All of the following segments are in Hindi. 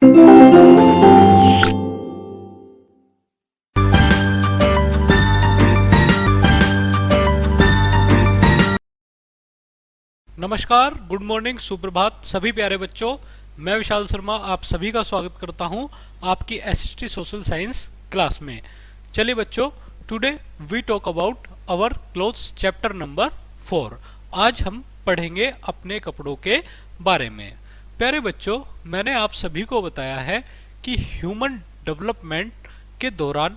नमस्कार, गुड मॉर्निंग, सुप्रभात सभी प्यारे बच्चों। मैं विशाल शर्मा आप सभी का स्वागत करता हूं आपकी एसएसटी सोशल साइंस क्लास में। चलिए बच्चों, today we talk about our clothes chapter number 4। आज हम पढ़ेंगे अपने कपड़ों के बारे में। प्यारे बच्चों, मैंने आप सभी को बताया है कि ह्यूमन डेवलपमेंट के दौरान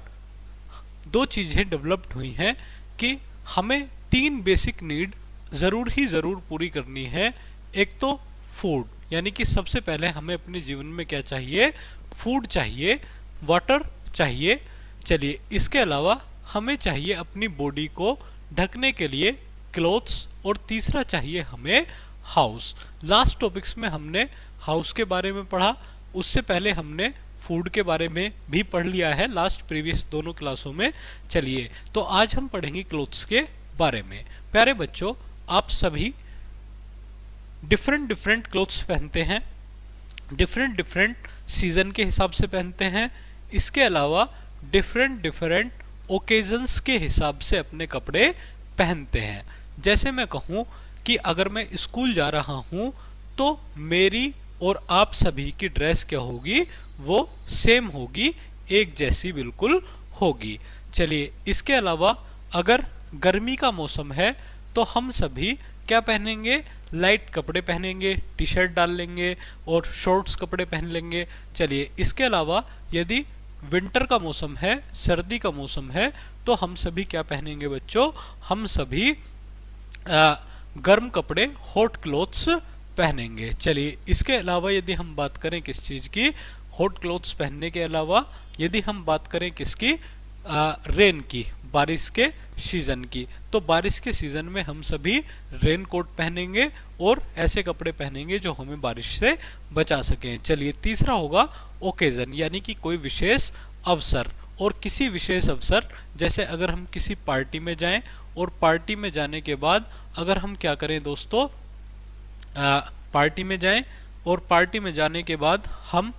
दो चीजें डेवलप्ड हुई हैं कि हमें 3 बेसिक नीड जरूर पूरी करनी है। एक तो फूड, यानी कि सबसे पहले हमें अपने जीवन में क्या चाहिए, फूड चाहिए, वाटर चाहिए। चलिए, इसके अलावा हमें चाहिए अपनी बॉडी को ढकने के लिए क्लोथ्स, और तीसरा चाहिए हमें हाउस। लास्ट टॉपिक्स में हमने हाउस के बारे में पढ़ा, उससे पहले हमने फूड के बारे में भी पढ़ लिया है लास्ट प्रीवियस दोनों क्लासों में। चलिए, तो आज हम पढ़ेंगे क्लोथ्स के बारे में। प्यारे बच्चों, आप सभी डिफरेंट क्लोथ्स पहनते हैं, डिफरेंट सीजन के हिसाब से पहनते हैं। इसके अलावा डिफरेंट ओकेजन्स के हिसाब से अपने कपड़े पहनते हैं। जैसे मैं कहूँ कि अगर मैं स्कूल जा रहा हूँ तो मेरी और आप सभी की ड्रेस क्या होगी, वो सेम होगी, एक जैसी बिल्कुल होगी। चलिए, इसके अलावा अगर गर्मी का मौसम है तो हम सभी क्या पहनेंगे, लाइट कपड़े पहनेंगे, टी शर्ट डाल लेंगे और शॉर्ट्स कपड़े पहन लेंगे। चलिए, इसके अलावा यदि विंटर का मौसम है, सर्दी का मौसम है, तो हम सभी क्या पहनेंगे बच्चों, हम सभी गर्म कपड़े, हॉट क्लोथ्स पहनेंगे। चलिए, इसके अलावा यदि हम बात करें किस चीज की, हॉट क्लोथ्स पहनने के अलावा यदि हम बात करें किसकी, रेन की, बारिश के सीजन की, तो बारिश के सीजन में हम सभी रेन कोट पहनेंगे और ऐसे कपड़े पहनेंगे जो हमें बारिश से बचा सकें। चलिए, तीसरा होगा ओकेजन, यानी कि कोई विशेष अवसर, और किसी विशेष अवसर जैसे अगर हम किसी पार्टी में जाएं और पार्टी में जाने के बाद अगर हम क्या करें दोस्तों, पार्टी में जाएं और पार्टी में जाने के बाद हम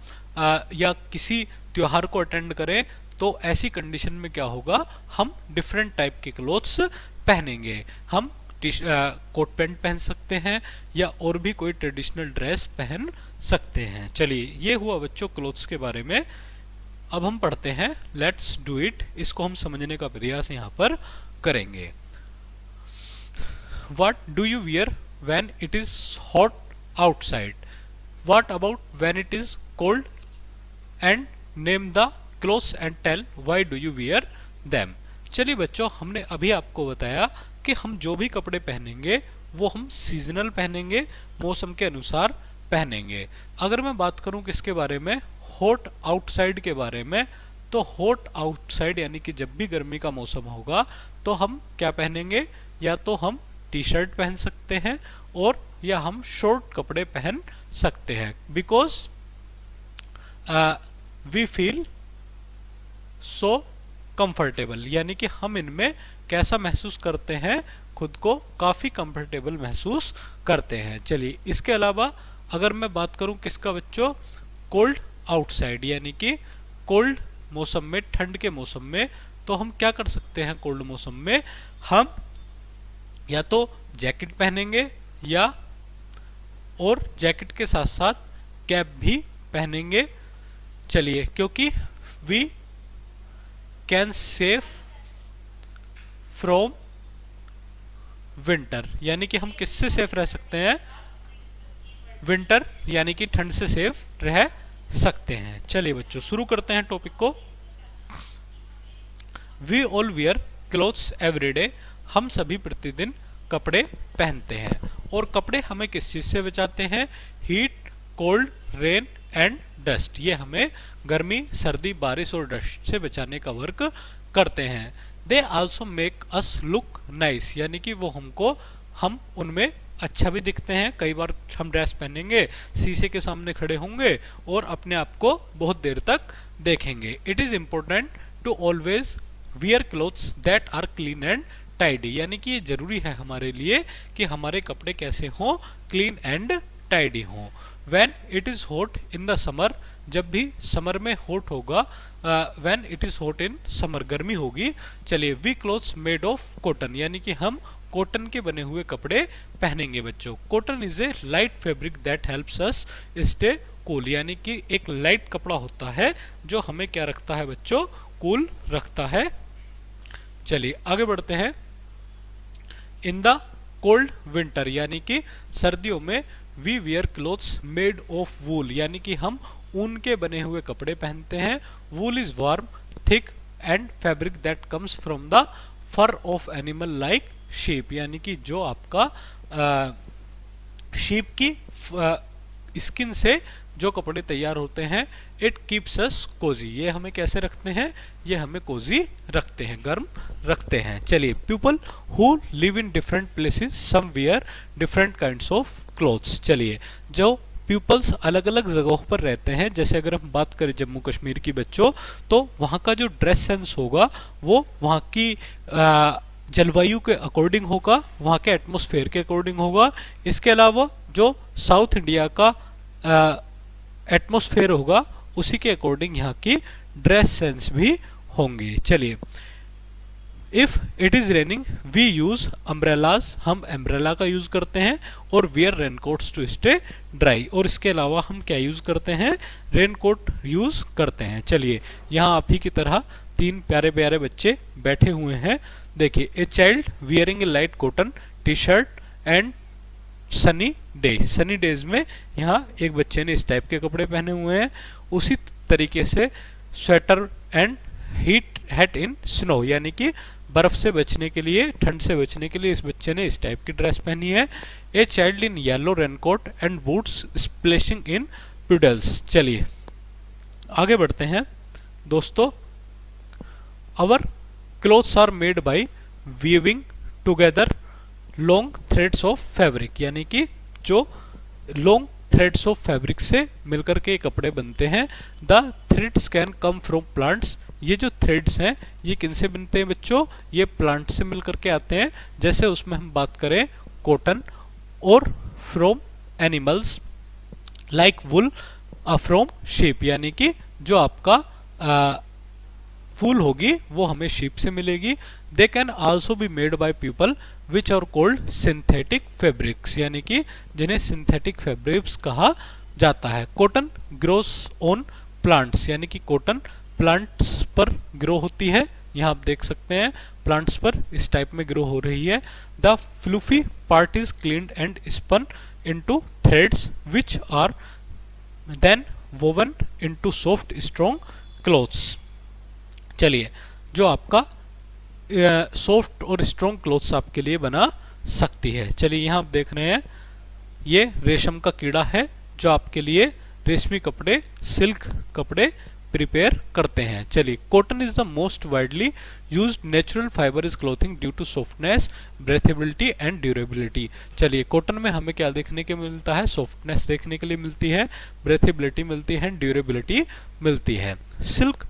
या किसी त्योहार को अटेंड करें, तो ऐसी कंडीशन में क्या होगा, हम डिफरेंट टाइप के क्लोथ्स पहनेंगे। हम कोट पैंट पहन सकते हैं या और भी कोई ट्रेडिशनल ड्रेस पहन सकते हैं। चलिए, ये हुआ बच्चों क्लोथ्स के बारे में। अब हम पढ़ते हैं, लेट्स डू इट। इसको हम समझने का प्रयास यहाँ पर करेंगे। What do you wear when it is hot outside? What about when it is cold? And name the clothes and tell why do you wear them. चलिए बच्चों, हमने अभी आपको बताया कि हम जो भी कपड़े पहनेंगे वो हम सीजनल पहनेंगे, मौसम के अनुसार पहनेंगे। अगर मैं बात करूं किसके बारे में, हॉट आउटसाइड के बारे में, तो हॉट आउटसाइड यानी कि जब भी गर्मी का मौसम होगा तो हम क्या पहनेंगे, या तो हम टी शर्ट पहन सकते हैं और या हम शॉर्ट कपड़े पहन सकते हैं, because we feel so comfortable, यानी कि हम इनमें कैसा महसूस करते हैं, खुद को काफी कंफर्टेबल महसूस करते हैं। चलिए, इसके अलावा अगर मैं बात करूं किसका बच्चों, कोल्ड आउटसाइड, यानी कि कोल्ड मौसम में, ठंड के मौसम में, तो हम क्या कर सकते हैं, कोल्ड मौसम में हम या तो जैकेट पहनेंगे या और जैकेट के साथ साथ कैप भी पहनेंगे। चलिए, क्योंकि we can save from winter, यानी कि हम किससे सेफ रह सकते हैं, विंटर, यानी कि ठंड से सेफ रह सकते हैं। चलिए बच्चों, शुरू करते हैं टॉपिक को। We all wear clothes every day, हम सभी प्रतिदिन कपड़े पहनते हैं, और कपड़े हमें किस चीज से बचाते हैं, heat, cold, rain and dust. ये हमें गर्मी, सर्दी, बारिश और डस्ट से बचाने का वर्क करते हैं। They also make us look nice, यानी कि वो हमको, हम उनमें अच्छा भी दिखते हैं। कई बार हम ड्रेस पहनेंगे, शीशे के सामने खड़े होंगे और अपने आप को बहुत देर तक देखेंगे। It is important to always wear clothes that are clean and tidy, यानी कि ये जरूरी है हमारे लिए कि हमारे कपड़े कैसे हों, क्लीन एंड टाइडी हों। When it is hot in the summer, जब भी समर में हॉट होगा, when it is hot in summer, गर्मी होगी। चलिए, we clothes made of cotton, यानी कि हम कॉटन के बने हुए कपड़े पहनेंगे बच्चों। Cotton is a light fabric that helps us stay cool, यानी कि एक लाइट कपड़ा होता है जो हमें क्या रखता है बच्चों, कूल रखता है। चलिए आगे बढ़ते हैं। इन द कोल्ड विंटर, यानी कि सर्दियों में we wear clothes made of wool, यानी कि हम ऊन के बने हुए कपड़े पहनते हैं। Wool is warm thick and fabric that comes from the fur of animal like sheep, यानी कि जो आपका शीप की स्किन से जो कपड़े तैयार होते हैं। इट कीप्स अस कोजी, ये हमें कैसे रखते हैं, ये हमें कोजी रखते हैं, गर्म रखते हैं। चलिए, people who live in different places some wear different kinds of clothes. चलिए, जो पीपल्स अलग अलग जगहों पर रहते हैं, जैसे अगर हम बात करें जम्मू कश्मीर की बच्चों, तो वहाँ का जो ड्रेस सेंस होगा वो वहाँ की जलवायु के अकॉर्डिंग होगा, वहाँ के एटमॉस्फेयर के अकॉर्डिंग होगा। इसके अलावा जो साउथ इंडिया का एटमॉस्फेयर होगा उसी के अकॉर्डिंग यहाँ की ड्रेस सेंस भी होंगे। चलिए, if it is raining we use umbrellas, हम अम्ब्रेला का यूज करते हैं, और wear raincoats to stay dry, और इसके अलावा हम क्या यूज करते हैं, रेनकोट यूज करते हैं। चलिए, यहाँ आप ही की तरह तीन प्यारे प्यारे बच्चे बैठे हुए हैं। देखिए, a child wearing A light cotton T shirt and sunny day, Sunny days में यहाँ एक बच्चे ने इस टाइप के कपड़े पहने हुए हैं। उसी तरीके से sweater and heat hat in snow, यानी कि बर्फ से बचने के लिए, ठंड से बचने के लिए इस बच्चे ने इस टाइप की ड्रेस पहनी है। A child in yellow raincoat and boots splashing in puddles. चलिए आगे बढ़ते हैं दोस्तों। Our clothes are made by weaving together long threads of fabric, यानी कि जो लॉन्ग थ्रेड्स ऑफ फैब्रिक से मिलकर के कपड़े बनते हैं। The threads can come from plants, ये जो थ्रेड्स हैं ये किनसे बनते हैं बच्चों, ये प्लांट से मिलकर के आते हैं। जैसे उसमें हम बात करें कॉटन, और from animals like wool from sheep, यानी कि जो आपका वूल होगी वो हमें शीप से मिलेगी। They can also be made by people which are cold synthetic fabrics, यानी कि जिन्हें सिंथेटिक फैब्रिक्स कहा जाता है। कॉटन ग्रोस ऑन प्लांट्स, यानी कि कॉटन प्लांट्स पर ग्रो होती है। यहाँ आप देख सकते हैं प्लांट्स पर इस टाइप में ग्रो हो रही है। The fluffy part is cleaned and spun into threads which are then woven into soft strong clothes. चलिए, जो आपका सॉफ्ट और स्ट्रॉन्ग क्लोथ्स आपके लिए बना सकती है। चलिए, यहाँ आप देख रहे हैं ये रेशम का कीड़ा है जो आपके लिए रेशमी कपड़े, सिल्क कपड़े प्रिपेयर करते हैं। चलिए, cotton is the most widely used natural fibre is clothing due to softness, breathability and durability. चलिए, कॉटन में हमें क्या देखने के मिलता है, सॉफ्टनेस देखने के लिए मिलती है, ब्रेथेबिलिटी मिलती है, ड्यूरेबिलिटी मिलती है। Silk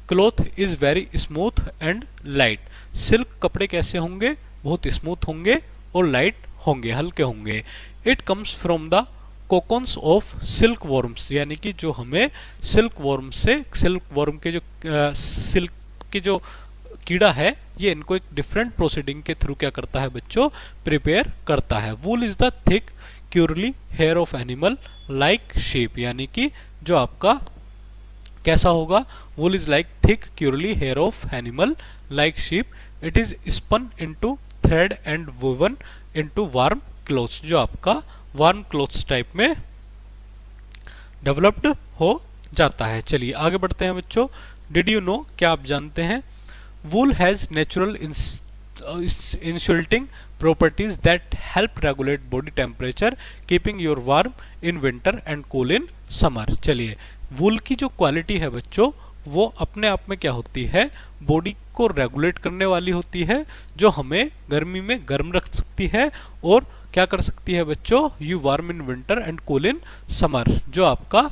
cloth is very smooth and light, silk कपड़े कैसे होंगे, बहुत स्मूथ होंगे और लाइट होंगे, हल्के होंगे। It comes from the cocoons of silk worms, यानी कि जो हमें सिल्क वर्म से, सिल्क वर्म के जो सिल्क के जो कीड़ा है ये इनको एक डिफरेंट प्रोसीडिंग के थ्रू क्या करता है बच्चों, प्रिपेयर करता है। Wool is the thick curly hair of animal like sheep, यानी कि जो आपका कैसा होगा, wool is like thick curly hair of animal like sheep. It is spun into thread and woven into warm clothes, जो आपका वार्म क्लोथ्स टाइप में डेवलप्ड हो जाता है। चलिए आगे बढ़ते हैं बच्चों। डिड यू नो, क्या आप जानते हैं, wool has natural insulating properties that help regulate body temperature, keeping your warm in winter and cool in summer. चलिए, वूल की जो क्वालिटी है बच्चों वो अपने आप में क्या होती है, बॉडी को रेगुलेट करने वाली होती है, जो हमें गर्मी में गर्म रख सकती है और क्या कर सकती है बच्चों, you warm in winter and cool in summer, जो आपका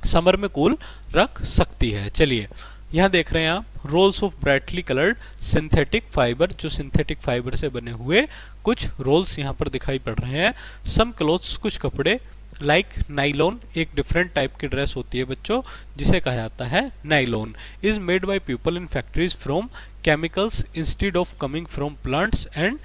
समर में कूल रख सकती है। चलिए, यहाँ देख रहे हैं आप rolls of brightly coloured synthetic fibre, जो सिंथेटिक फाइबर से बने हुए कुछ रोल्स यहाँ पर दिखाई पड़ रहे हैं। सम क्लोथ्स, कुछ कपड़े लाइक नाइलॉन एक डिफरेंट टाइप की ड्रेस होती है बच्चों, जिसे कहा जाता है nylon, is made by people in factories from chemicals instead of coming from plants and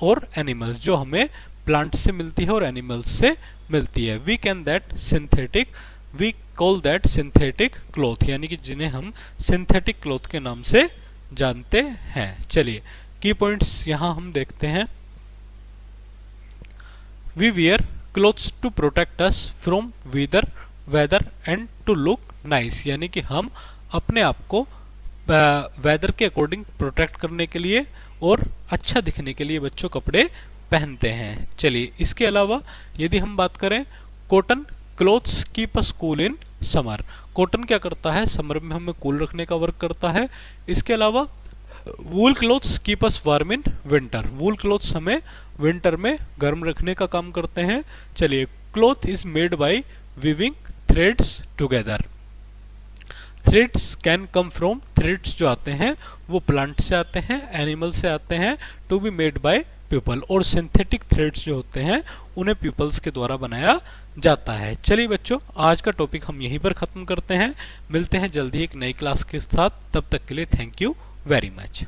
और एनिमल्स, जो हमें प्लांट्स से मिलती है और एनिमल्स से मिलती है। We can that synthetic, we call that synthetic cloth, यानी कि जिन्हें हम सिंथेटिक क्लॉथ के नाम से जानते हैं। चलिए की पॉइंट्स यहां हम देखते हैं। We wear clothes to protect us from weather and to look nice, यानी कि हम अपने आप को वेदर के अकॉर्डिंग प्रोटेक्ट करने के लिए और अच्छा दिखने के लिए बच्चों कपड़े पहनते हैं। चलिए इसके अलावा यदि हम बात करें, cotton clothes keep us cool in summer, cotton क्या करता है, समर में हमें कूल रखने का वर्क करता है। इसके अलावा wool clothes keep us warm in winter, wool clothes हमें विंटर में गर्म रखने का काम करते हैं। चलिए cloth is made by weaving threads together, threads can come from, threads जो आते हैं वो प्लांट से आते हैं, एनिमल से आते हैं, to be made by people, और सिंथेटिक थ्रेड्स जो होते हैं उन्हें पीपल्स के द्वारा बनाया जाता है। चलिए बच्चों आज का टॉपिक हम यहीं पर खत्म करते हैं, मिलते हैं जल्दी एक नई क्लास के साथ, तब तक के लिए थैंक यू वेरी मच।